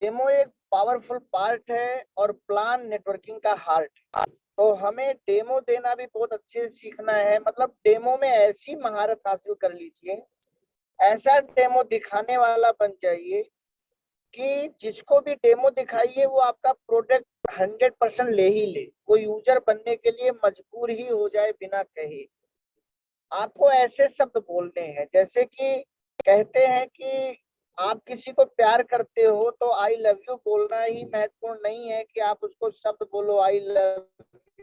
Demo एक powerful part है और प्लान नेटवर्किंग का हार्ट है। तो हमें डेमो देना भी बहुत अच्छे से सीखना है। मतलब डेमो में ऐसी महारत हासिल कर लीजिए, ऐसा डेमो दिखाने वाला बन जाइए कि जिसको भी डेमो दिखाइए वो आपका प्रोडक्ट 100% ले ही ले, वो यूजर बनने के लिए मजबूर ही हो जाए बिना कहे। आपको ऐसे शब्द बोलने हैं जैसे कि कहते हैं कि आप किसी को प्यार करते हो तो आई लव यू बोलना ही महत्वपूर्ण नहीं है कि आप उसको शब्द बोलो आई लव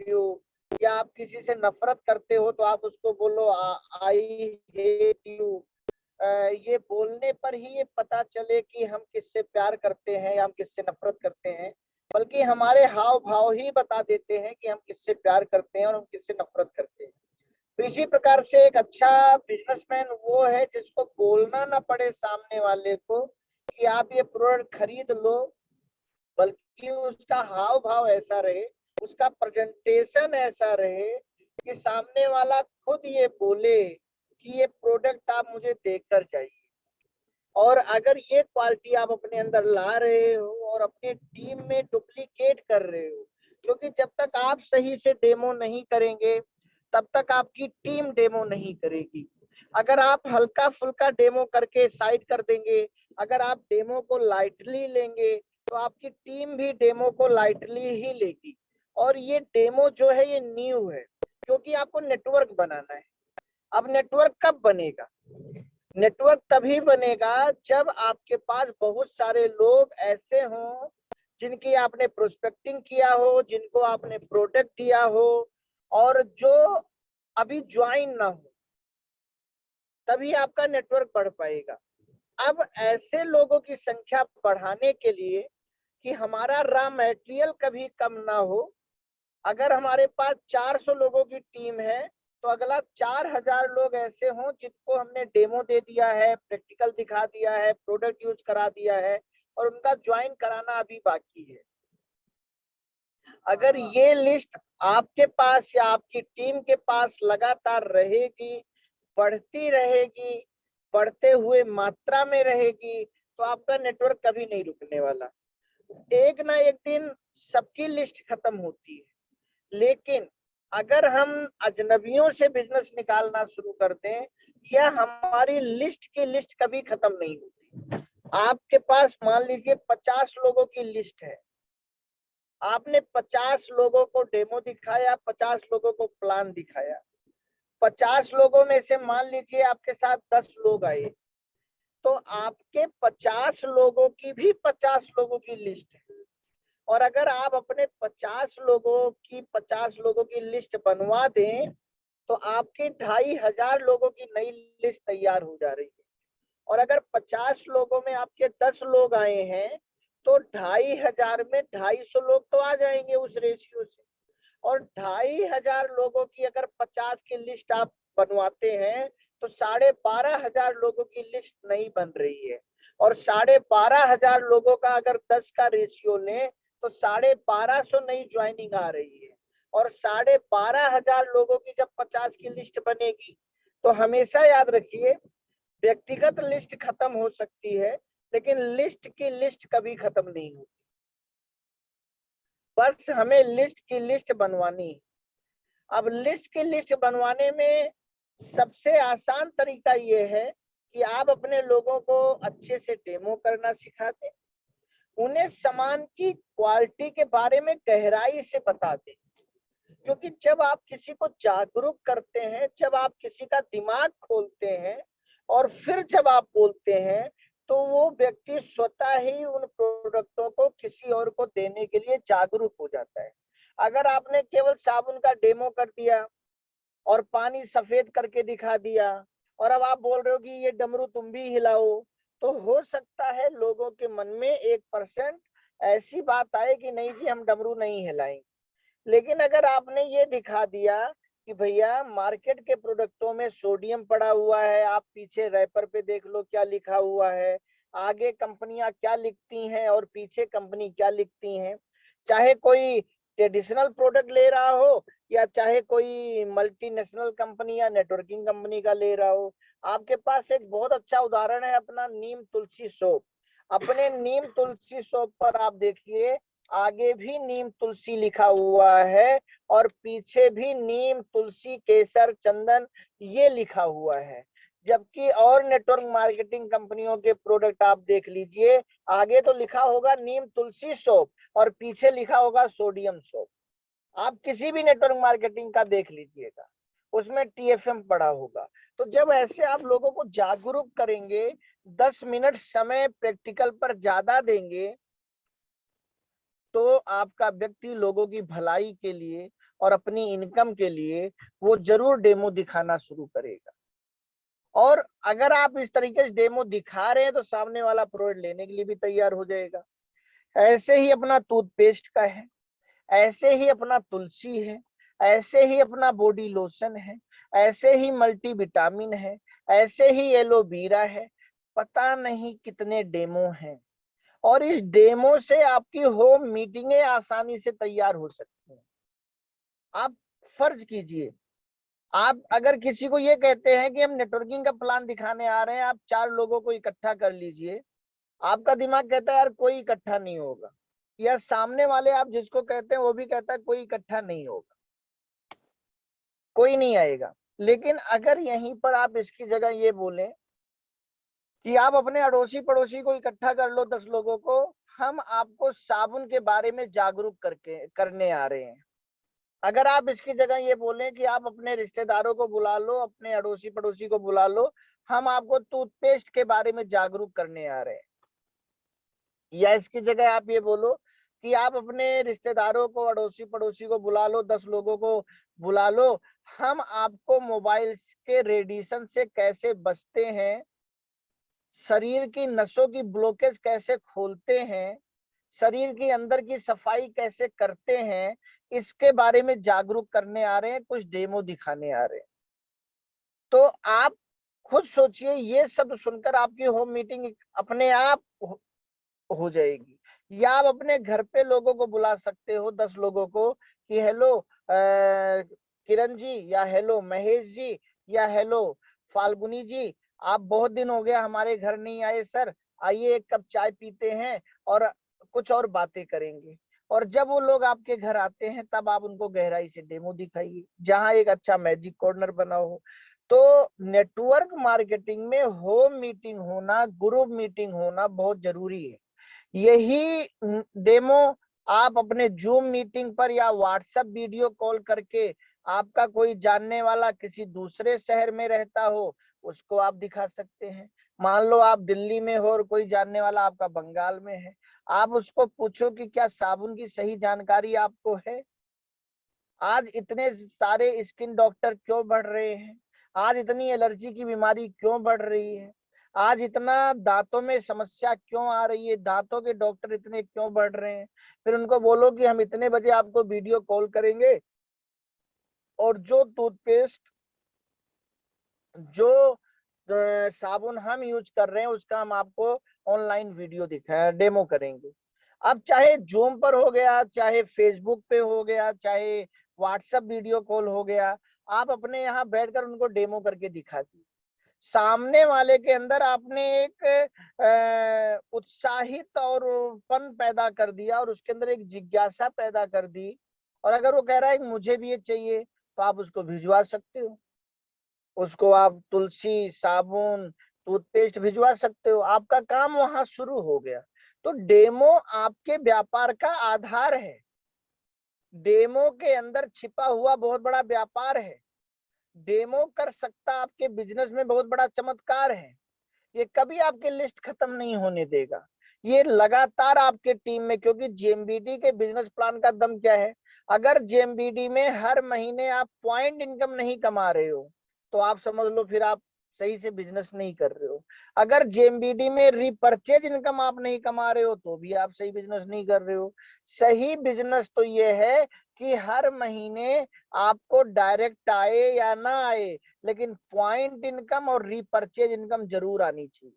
यू, या आप किसी से नफरत करते हो तो आप उसको बोलो आई हेट यू। ये बोलने पर ही ये पता चले कि हम किससे प्यार करते हैं या हम किससे नफरत करते हैं, बल्कि हमारे हाव भाव ही बता देते हैं कि हम किससे प्यार करते हैं और हम किससे नफरत करते हैं। तो इसी प्रकार से एक अच्छा बिजनेसमैन वो है जिसको बोलना ना पड़े सामने वाले को कि आप ये प्रोडक्ट खरीद लो, बल्कि उसका हाव भाव ऐसा रहे, उसका प्रेजेंटेशन ऐसा रहे कि सामने वाला खुद ये बोले कि ये प्रोडक्ट आप मुझे देखकर जाइए। और अगर ये क्वालिटी आप अपने अंदर ला रहे हो और अपने टीम में डुप्लीकेट कर रहे हो, क्योंकि जब तक आप सही से डेमो नहीं करेंगे तब तक आपकी टीम डेमो नहीं करेगी। अगर आप हल्का फुल्का डेमो करके साइड कर देंगे, अगर आप डेमो को लाइटली लेंगे तो आपकी टीम भी डेमो को लाइटली ही लेगी। और ये डेमो जो है ये न्यू है, क्योंकि आपको नेटवर्क बनाना है। अब नेटवर्क कब बनेगा? नेटवर्क तभी बनेगा जब आपके पास बहुत सारे लोग ऐसे हों जिनकी आपने प्रोस्पेक्टिंग किया हो, जिनको आपने प्रोडक्ट दिया हो और जो अभी ज्वाइन ना हो, तभी आपका नेटवर्क बढ़ पाएगा। अब ऐसे लोगों की संख्या बढ़ाने के लिए कि हमारा रॉ मटेरियल कभी कम ना हो, अगर हमारे पास 400 लोगों की टीम है तो अगला 4000 लोग ऐसे हों जिनको हमने डेमो दे दिया है, प्रैक्टिकल दिखा दिया है, प्रोडक्ट यूज करा दिया है और उनका ज्वाइन कराना अभी बाकी है। अगर ये लिस्ट आपके पास या आपकी टीम के पास लगातार रहेगी, बढ़ती रहेगी, बढ़ते हुए मात्रा में रहेगी, तो आपका नेटवर्क कभी नहीं रुकने वाला। एक ना एक दिन सबकी लिस्ट खत्म होती है, लेकिन अगर हम अजनबियों से बिजनेस निकालना शुरू कर दें या हमारी लिस्ट की लिस्ट कभी खत्म नहीं होती। आपके पास मान लीजिए 50 लोगों की लिस्ट है, आपने 50 लोगों को डेमो दिखाया, 50 लोगों को प्लान दिखाया, 50 लोगों में से मान लीजिए आपके साथ 10 लोग आए, तो आपके 50 लोगों की भी 50 लोगों की लिस्ट है। और अगर आप अपने 50 लोगों की लिस्ट बनवा दें तो आपकी 2500 लोगों की नई लिस्ट तैयार हो जा रही है। और अगर 50 लोगों में आपके 10 लोग आए हैं तो 2500 में 250 लोग तो आ जाएंगे उस रेशियो से। और 2500 लोगों की अगर 50 की लिस्ट आप बनवाते हैं तो 12,500 लोगों की लिस्ट नहीं बन रही है। और 12,500 लोगों का अगर 10 का रेशियो लें तो 1250 नई ज्वाइनिंग आ रही है। और 12,500 लोगों की जब 50 की लिस्ट बनेगी तो हमेशा याद रखिए, व्यक्तिगत लिस्ट खत्म हो सकती है लेकिन लिस्ट की लिस्ट कभी खत्म नहीं होती। बस हमें लिस्ट की लिस्ट बनवानी है। अब लिस्ट की लिस्ट बनवाने में सबसे आसान तरीका ये है कि आप अपने लोगों को अच्छे से डेमो करना सिखा दें, उन्हें सामान की क्वालिटी के बारे में गहराई से बता दें। क्योंकि जब आप किसी को जागरूक करते हैं, जब आप किसी का दिमाग खोलते हैं और फिर जब आप बोलते हैं तो वो व्यक्ति स्वतः ही उन प्रोडक्टों को किसी और को देने के लिए जागरूक हो जाता है। अगर आपने केवल साबुन का डेमो कर दिया और पानी सफेद करके दिखा दिया और अब आप बोल रहे हो कि ये डमरू तुम भी हिलाओ, तो हो सकता है लोगों के मन में 1% ऐसी बात आए कि नहीं जी हम डमरू नहीं हिलाएंगे। लेकिन अगर आपने ये दिखा दिया कि भैया मार्केट के प्रोडक्टों में सोडियम पड़ा हुआ है, आप पीछे रैपर पे देख लो क्या लिखा हुआ है, आगे कंपनियां क्या लिखती हैं और पीछे कंपनी क्या लिखती हैं, चाहे कोई ट्रेडिशनल प्रोडक्ट ले रहा हो या चाहे कोई मल्टीनेशनल कंपनी या नेटवर्किंग कंपनी का ले रहा हो। आपके पास एक बहुत अच्छा उदाहरण है अपना नीम तुलसी सोप। अपने नीम तुलसी शॉप पर आप देखिए, आगे भी नीम तुलसी लिखा हुआ है और पीछे भी नीम तुलसी केसर चंदन ये लिखा हुआ है। जबकि और नेटवर्क मार्केटिंग कंपनियों के प्रोडक्ट आप देख लीजिए, आगे तो लिखा होगा नीम तुलसी सोप और पीछे लिखा होगा सोडियम सोप। आप किसी भी नेटवर्क मार्केटिंग का देख लीजिएगा, उसमें TFM पड़ा होगा। तो जब ऐसे आप लोगों को जागरूक करेंगे, 10 मिनट समय प्रैक्टिकल पर ज्यादा देंगे, तो आपका व्यक्ति लोगों की भलाई के लिए और अपनी इनकम के लिए वो जरूर डेमो दिखाना शुरू करेगा। और अगर आप इस तरीके से डेमो दिखा रहे हैं तो सामने वाला प्रोडक्ट लेने के लिए भी तैयार हो जाएगा। ऐसे ही अपना टूथपेस्ट का है, ऐसे ही अपना तुलसी है, ऐसे ही अपना बॉडी लोशन है, ऐसे ही मल्टीविटामिन है, ऐसे ही एलोवेरा है। पता नहीं कितने डेमो हैं और इस डेमो से आपकी होम मीटिंगें आसानी से तैयार हो सकती हैं। आप फर्ज कीजिए, आप अगर किसी को ये कहते हैं कि हम नेटवर्किंग का प्लान दिखाने आ रहे हैं, आप 4 लोगों को इकट्ठा कर लीजिए, आपका दिमाग कहता है यार कोई इकट्ठा नहीं होगा, या सामने वाले आप जिसको कहते हैं वो भी कहता है कोई इकट्ठा नहीं होगा, कोई नहीं आएगा। लेकिन अगर यहीं पर आप इसकी जगह ये बोलें कि आप अपने अड़ोसी पड़ोसी को इकट्ठा कर लो 10 लोगों को, हम आपको साबुन के बारे में जागरूक करने आ रहे हैं। अगर आप इसकी जगह ये बोलें कि आप अपने रिश्तेदारों को बुला लो, अपने अड़ोसी पड़ोसी को बुला लो, हम आपको टूथपेस्ट के बारे में जागरूक करने आ रहे हैं। या इसकी जगह आप ये बोलो कि आप अपने रिश्तेदारों को अड़ोसी पड़ोसी को बुला लो, 10 लोगों को बुला लो, हम आपको मोबाइल के रेडिएशन से कैसे बचते हैं, शरीर की नसों की ब्लॉकेज कैसे खोलते हैं, शरीर के अंदर की सफाई कैसे करते हैं, इसके बारे में जागरूक करने आ रहे हैं, कुछ डेमो दिखाने आ रहे हैं। तो आप खुद सोचिए, ये सब सुनकर आपकी होम मीटिंग अपने आप हो जाएगी। या आप अपने घर पे लोगों को बुला सकते हो, 10 लोगों को, कि हेलो किरण जी, या हेलो महेश जी, या हेलो फाल्गुनी जी, आप बहुत दिन हो गया हमारे घर नहीं आए सर, आइए एक कप चाय पीते हैं और कुछ और बातें करेंगे। और जब वो लोग आपके घर आते हैं तब आप उनको गहराई से डेमो दिखाइए, जहां एक अच्छा मैजिक कॉर्नर बना हो। तो नेटवर्क मार्केटिंग में होम मीटिंग होना, ग्रुप मीटिंग होना बहुत जरूरी है। यही डेमो आप अपने जूम मीटिंग पर या व्हाट्सएप वीडियो कॉल करके, आपका कोई जानने वाला किसी दूसरे शहर में रहता हो उसको आप दिखा सकते हैं। मान लो आप दिल्ली में हो और कोई जानने वाला आपका बंगाल में है, आप उसको पूछो कि क्या साबुन की सही जानकारी आपको है। आज इतने सारे स्किन डॉक्टर क्यों बढ़ रहे हैं, आज इतनी एलर्जी की बीमारी क्यों बढ़ रही है, आज इतना दांतों में समस्या क्यों आ रही है, दांतों के डॉक्टर इतने क्यों बढ़ रहे हैं। फिर उनको बोलो कि हम इतने बजे आपको वीडियो कॉल करेंगे और जो टूथपेस्ट, जो साबुन हम यूज कर रहे हैं उसका हम आपको ऑनलाइन वीडियो दिखा डेमो करेंगे। अब चाहे जूम पर हो गया, चाहे फेसबुक पे हो गया, चाहे व्हाट्सएप वीडियो कॉल हो गया, आप अपने यहाँ बैठकर उनको डेमो करके दिखा दी। सामने वाले के अंदर आपने एक उत्साहित और फन पैदा कर दिया और उसके अंदर एक जिज्ञासा पैदा कर दी। और अगर वो कह रहा है कि मुझे भी ये चाहिए, तो आप उसको भिजवा सकते हो, उसको आप तुलसी साबुन टूथपेस्ट भिजवा सकते हो, आपका काम वहां शुरू हो गया। तो डेमो आपके व्यापार का आधार है, डेमो के अंदर छिपा हुआ बहुत बड़ा व्यापार है, डेमो कर सकता आपके बिजनेस में बहुत बड़ा चमत्कार है। ये कभी आपके लिस्ट खत्म नहीं होने देगा, ये लगातार आपके टीम में, क्योंकि जेएमबीडी के बिजनेस प्लान का दम क्या है, अगर जेएमबीडी में हर महीने आप पॉइंट इनकम नहीं कमा रहे हो तो आप समझ लो फिर आप सही से बिजनेस नहीं कर रहे हो। अगर जेएमबीडी में रीपरचेज इनकम आप नहीं कमा रहे हो तो भी आप सही बिजनेस नहीं कर रहे हो। सही बिजनेस तो ये है कि हर महीने आपको डायरेक्ट आए या ना आए, लेकिन पॉइंट इनकम और रीपरचेज इनकम जरूर आनी चाहिए,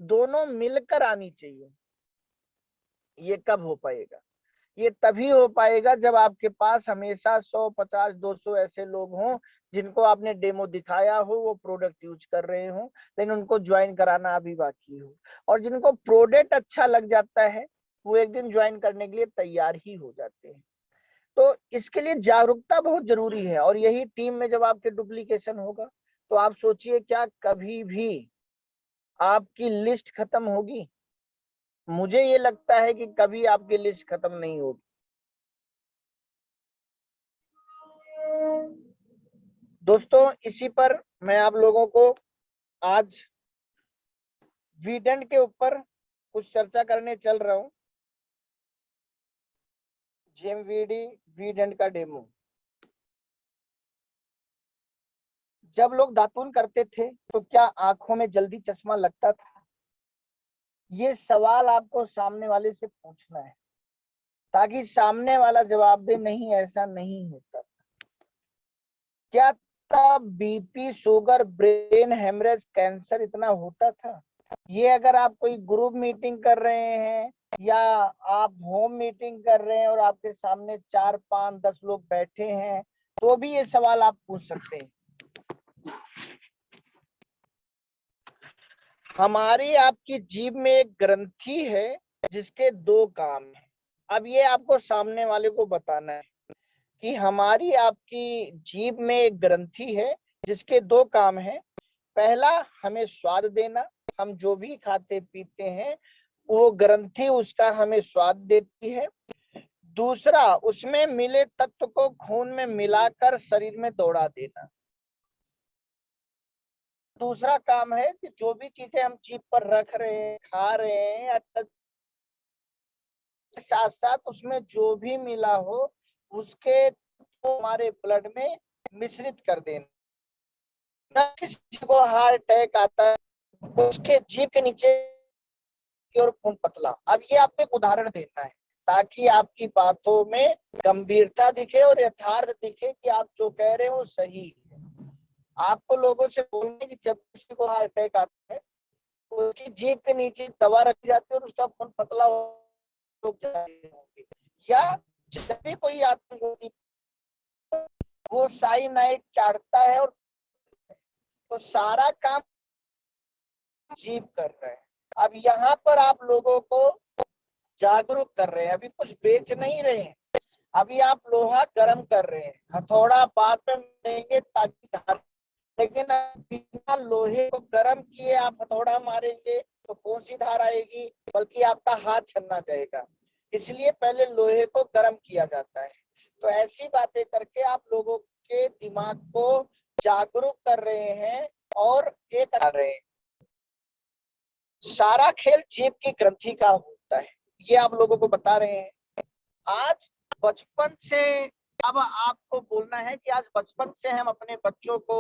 दोनों मिलकर आनी चाहिए। ये कब हो पाएगा? ये तभी हो पाएगा जब आपके पास हमेशा 100, 50, 200 ऐसे लोग हों जिनको आपने डेमो दिखाया हो, वो प्रोडक्ट यूज कर रहे हो, लेकिन उनको ज्वाइन कराना अभी बाकी हो। और जिनको प्रोडक्ट अच्छा लग जाता है वो एक दिन ज्वाइन करने के लिए तैयार ही हो जाते हैं। तो इसके लिए जागरूकता बहुत जरूरी है। और यही टीम में जब आपके डुप्लीकेशन होगा तो आप सोचिए क्या कभी भी आपकी लिस्ट खत्म होगी? मुझे ये लगता है कि कभी आपकी लिस्ट खत्म नहीं होगी। दोस्तों, इसी पर मैं आप लोगों को आज वीडेंट के ऊपर कुछ चर्चा करने चल रहा हूं। जेएमवीडी वीडेंट का डेमो। जब लोग दातून करते थे तो क्या आंखों में जल्दी चश्मा लगता था? ये सवाल आपको सामने वाले से पूछना है ताकि सामने वाला जवाब दे नहीं ऐसा नहीं होता। क्या तब BP, sugar, brain haemorrhage, cancer इतना होता था? ये अगर आप कोई ग्रुप मीटिंग कर रहे हैं या आप होम मीटिंग कर रहे हैं और आपके सामने 4, 5, 10 लोग बैठे हैं तो भी ये सवाल आप पूछ सकते हैं। हमारी आपकी जीभ में एक ग्रंथि है जिसके 2 काम है। अब ये आपको सामने वाले को बताना है कि हमारी आपकी जीभ में एक ग्रंथि है जिसके 2 काम है। पहला, हमें स्वाद देना। हम जो भी खाते पीते हैं वो ग्रंथि उसका हमें स्वाद देती है। दूसरा, उसमें मिले तत्व को खून में मिलाकर शरीर में दौड़ा देना। दूसरा काम है कि जो भी चीजें हम जीभ पर रख रहे हैं, खा रहे हैं या साथ साथ उसमें जो भी मिला हो उसके तो हमारे ब्लड में मिश्रित कर देना। किसी को हार्ट अटैक आता है उसके जीभ के नीचे की ओर खून पतला। अब ये आपको एक उदाहरण देना है ताकि आपकी बातों में गंभीरता दिखे और यथार्थ दिखे कि आप जो कह रहे हो सही है। आपको लोगों से बोलने की जब किसी को हार्ट अटैक आता है तो उसकी जीभ के नीचे दवा रखी जाती है और उसका खून पतला हो जाएगा। या जब भी कोई आतंक होती वो साइनाइड चाटता है और तो सारा काम जीव कर रहे हैं। अब यहाँ पर आप लोगों को जागरूक कर रहे हैं, अभी कुछ बेच नहीं रहे हैं। अभी आप लोहा गर्म कर रहे हैं, हथौड़ा बाद में लेंगे ताकि धार, लेकिन बिना लोहे को गर्म किए आप हथौड़ा मारेंगे तो कौन सी धार आएगी, बल्कि आपका हाथ छन्ना जाएगा। इसलिए पहले लोहे को गर्म किया जाता है। तो ऐसी बातें करके आप लोगों के दिमाग को जागरूक कर रहे हैं और एक कर रहे हैं। सारा खेल जीभ की ग्रंथि का होता है, ये आप लोगों को बता रहे हैं। आज बचपन से अब आपको बोलना है कि आज बचपन से हम अपने बच्चों को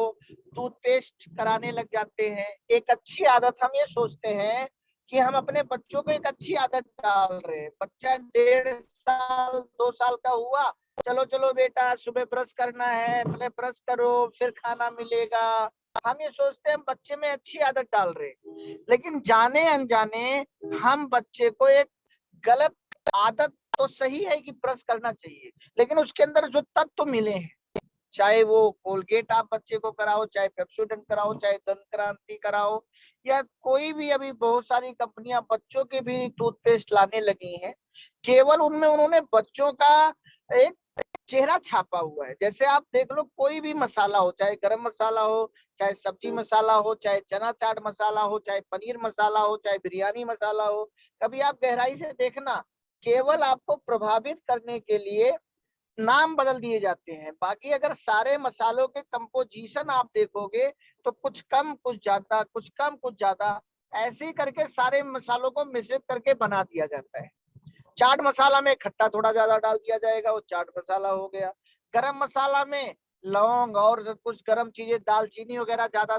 टूथपेस्ट कराने लग जाते हैं। एक अच्छी आदत हम ये सोचते हैं कि हम अपने बच्चों को एक अच्छी आदत डाल रहे हैं। बच्चा 1.5 साल 2 साल का हुआ, चलो चलो बेटा सुबह ब्रश करना है, पहले ब्रश करो फिर खाना मिलेगा। हम ये सोचते हैं हम बच्चे में अच्छी आदत डाल रहे हैं, लेकिन जाने अनजाने हम बच्चे को एक गलत आदत, तो सही है कि ब्रश करना चाहिए, लेकिन उसके अंदर जो तत्व मिले हैं, चाहे वो कोलगेट आप बच्चे को कराओ, चाहे पेप्सोडेंट कराओ, चाहे दंत क्रांति कराओ, या कोई भी अभी बहुत सारी कंपनियां बच्चों के भी टूथपेस्ट लाने लगी हैं। केवल उनमें उन्होंने बच्चों का एक चेहरा छापा हुआ है। जैसे आप देख लो कोई भी मसाला हो, चाहे गरम मसाला हो, चाहे सब्जी मसाला हो, चाहे चना चाट मसाला हो, चाहे पनीर मसाला हो, चाहे बिरयानी मसाला हो, कभी आप गहराई से देखना केवल आपको प्रभावित करने के लिए नाम बदल दिए जाते हैं। बाकी अगर सारे मसालों के कंपोजिशन आप देखोगे तो कुछ कम कुछ ज्यादा, कुछ कम कुछ ज्यादा, ऐसे ही करके सारे मसालों को मिश्रित करके बना दिया जाता है। चाट मसाला में खट्टा थोड़ा ज्यादा डाल दिया जाएगा, वो चाट मसाला हो गया। गरम मसाला में लौंग और कुछ गरम चीजें, दालचीनी वगैरह ज्यादा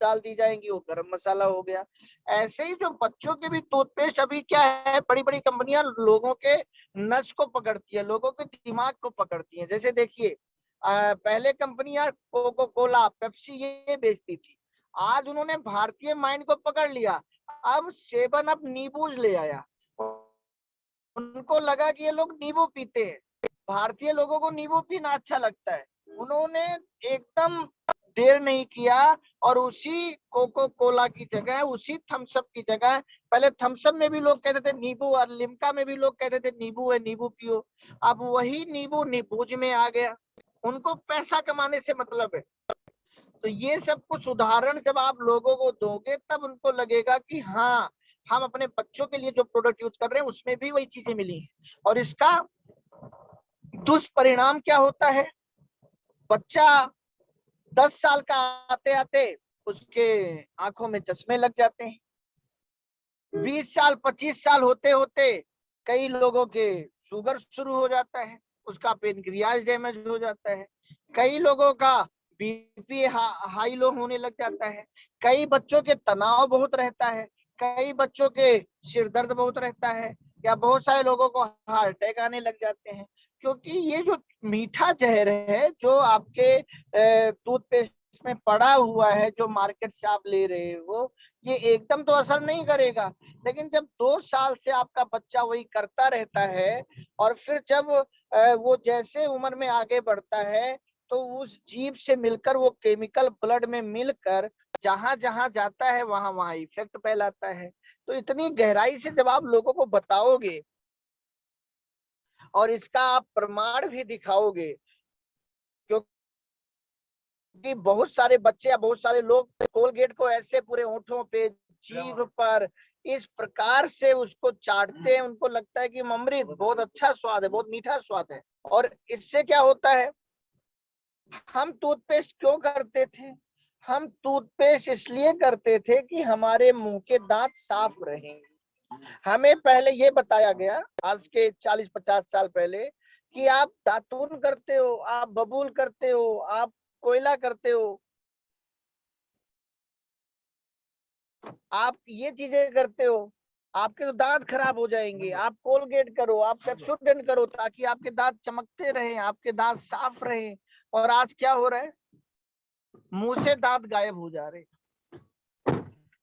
डाल दी जाएंगी, वो गरम मसाला हो गया। ऐसे ही जो बच्चों के भी टूथपेस्ट अभी क्या है, बड़ी बड़ी कंपनियां लोगों के नस को पकड़ती है, लोगों के दिमाग को पकड़ती है। जैसे देखिए पहले कंपनियां कोको कोला, पेप्सी ये बेचती थी, आज उन्होंने भारतीय माइंड को पकड़ लिया, अब 7 अप नींबूज ले आया। उनको लगा कि ये लोग नींबू पीते हैं, भारतीय लोगों को नींबू पीना अच्छा लगता है। उन्होंने एकदम देर नहीं किया और उसी कोको कोला की जगह, उसी थम्स अप की जगह, पहले थम्स अप में भी लोग कहते थे नींबू, और लिम्का में भी लोग कहते थे नींबू है, नींबू पियो। अब वही नींबू नींबूज में आ गया। उनको पैसा कमाने से मतलब है। तो ये सब कुछ उदाहरण जब आप लोगों को दोगे तब उनको लगेगा कि हाँ, हम अपने बच्चों के लिए जो प्रोडक्ट यूज कर रहे हैं उसमें भी वही चीजें मिली हैं। और इसका दुष्परिणाम क्या होता है? बच्चा 10 साल का आते आते उसके आंखों में चश्मे लग जाते हैं। 20 साल 25 साल होते होते कई लोगों के शुगर शुरू हो जाता है, उसका पेनक्रियाज डैमेज हो जाता है, कई लोगों का बीपी हाई लो होने लग जाता है, कई बच्चों के तनाव बहुत रहता है, कई बच्चों के सिर दर्द बहुत रहता है, या बहुत सारे लोगों को हार्ट अटैक आने लग जाते हैं। क्योंकि ये जो मीठा जहर है जो आपके टूथपेस्ट में पड़ा हुआ है, जो मार्केट से आप ले रहे हो, ये एकदम तो असर नहीं करेगा, लेकिन जब 2 साल से आपका बच्चा वही करता रहता है और फिर जब वो जैसे उम्र में आगे बढ़ता है तो उस जीभ से मिलकर वो केमिकल ब्लड में मिलकर जहां जहां जाता है वहां वहां इफेक्ट फैलाता है। तो इतनी गहराई से जब आप लोगों को बताओगे और इसका आप प्रमाण भी दिखाओगे, क्योंकि बहुत सारे बच्चे या बहुत सारे लोग कोलगेट को ऐसे पूरे होंठों पे, जीभ पर इस प्रकार से उसको चाटते हैं, उनको लगता है कि अमृत बहुत अच्छा स्वाद है, बहुत मीठा स्वाद है। और इससे क्या होता है, हम टूथपेस्ट क्यों करते थे? हम टूथपेस्ट इसलिए करते थे कि हमारे मुंह के दांत साफ रहेंगे। हमें पहले ये बताया गया, आज के 40-50 साल पहले, कि आप दातून करते हो, आप बबूल करते हो, आप कोयला करते हो, आप ये चीजें करते हो, आपके तो दांत खराब हो जाएंगे। आप कोलगेट करो, आप पेप्सोडेंट करो, ताकि आपके दांत चमकते रहें, आपके दांत साफ रहें। और आज क्या हो रहा है, मुंह से दांत गायब हो जा रहे हैं।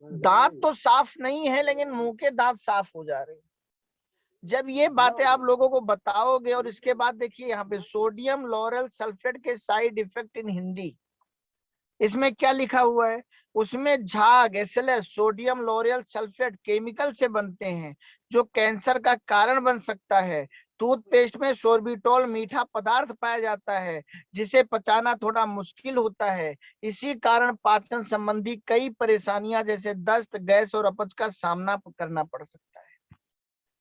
दांत तो साफ नहीं है लेकिन मुंह के दांत साफ हो जा रहे हैं। जब ये बातें आप लोगों को बताओगे, और इसके बाद देखिए यहाँ पे सोडियम लॉरेल सल्फेट के साइड इफेक्ट इन हिंदी, इसमें क्या लिखा हुआ है? उसमें झाग, SLS, sodium L'Oreal sulphate chemical से बनते हैं जो कैंसर का कारण बन सकता है। टूथपेस्ट में सोर्बिटोल मीठा पदार्थ पाया जाता है जिसे पचाना थोड़ा मुश्किल होता है। इसी कारण पाचन संबंधी कई परेशानियां जैसे दस्त, गैस और अपच का सामना करना पड़ सकता है।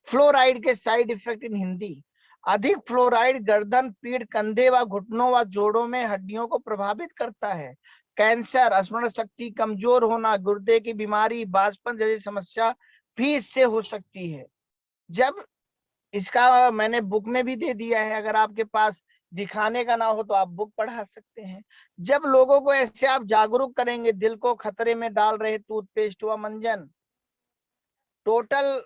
फ्लोराइड के साइड इफेक्ट इन हिंदी, अधिक फ्लोराइड गर्दन, पीठ, कंधे व घुटनों व जोड़ों में हड्डियों को प्रभावित करता है। कैंसर, स्मरण शक्ति कमजोर होना, गुर्दे की बीमारी, बांझपन जैसी समस्या भी इससे हो सकती है। जब इसका मैंने बुक में भी दे दिया है, अगर आपके पास दिखाने का ना हो तो आप बुक पढ़ा सकते हैं। जब लोगों को ऐसे आप जागरूक करेंगे, दिल को खतरे में डाल रहे टूथपेस्ट व मंजन, टोटल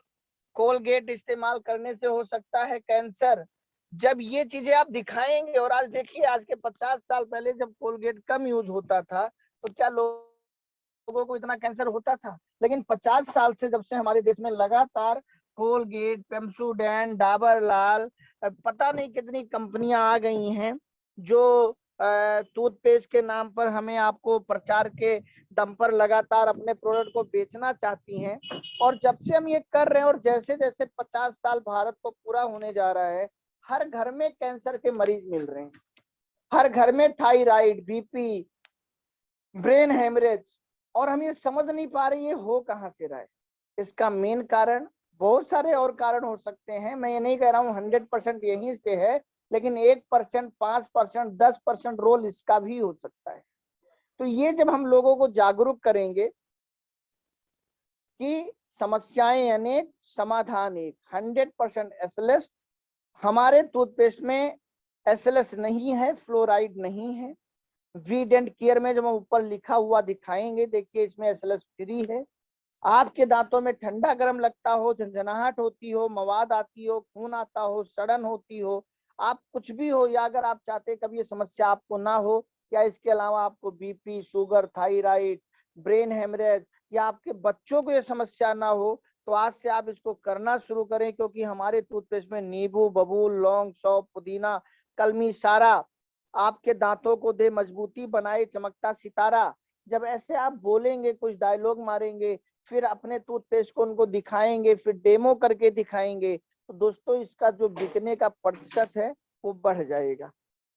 कोलगेट इस्तेमाल करने से हो सकता है कैंसर, जब ये चीजें आप दिखाएंगे। और आज देखिए, आज के 50 साल पहले जब कोलगेट कम यूज होता था तो क्या लोगों को इतना कैंसर होता था? लेकिन 50 साल से जब से हमारे देश में लगातार कोलगेट, पेप्सोडेंट, डाबर लाल, पता नहीं कितनी कंपनियां आ गई हैं जो टूथपेस्ट के नाम पर हमें आपको प्रचार के दम पर लगातार अपने प्रोडक्ट को बेचना चाहती हैं। और जब से हम ये कर रहे हैं और जैसे जैसे 50 साल भारत को पूरा होने जा रहा है, हर घर में कैंसर के मरीज मिल रहे हैं, हर घर में थायराइड, बीपी, ब्रेन हेमरेज, और हम ये समझ नहीं पा रहे ये हो कहां से रहा है। इसका मेन कारण, बहुत सारे और कारण हो सकते हैं, मैं ये नहीं कह रहा हूँ 100% यहीं से है, लेकिन 1%, 5%, 10% रोल इसका भी हो सकता है। तो ये जब हम लोगों को जागरूक करेंगे कि समस्याएं अनेक, समाधान एक, 100% एसएलएस, हमारे टूथपेस्ट में एसएलएस नहीं है, फ्लोराइड नहीं है। वी डेंट केयर में जब हम ऊपर लिखा हुआ दिखाएंगे, देखिए इसमें एसएलएस फ्री है। आपके दांतों में ठंडा गर्म लगता हो, झंझनाहट होती हो, मवाद आती हो, खून आता हो, सड़न होती हो, आप कुछ भी हो, या अगर आप चाहते कभी ये समस्या आपको ना हो, या इसके अलावा आपको BP, sugar, thyroid, brain haemorrhage, या आपके बच्चों को ये समस्या ना हो, तो आज से आप इसको करना शुरू करें, क्योंकि हमारे टूथपेस्ट में नींबू, बबूल, लौंग, सौंफ, पुदीना, कलमी सारा आपके दांतों को दे मजबूती, बनाए चमकता सितारा। जब ऐसे आप बोलेंगे, कुछ डायलॉग मारेंगे, फिर अपने टूथपेस्ट को उनको दिखाएंगे, फिर डेमो करके दिखाएंगे, तो दोस्तों इसका जो बिकने का प्रतिशत है वो बढ़ जाएगा।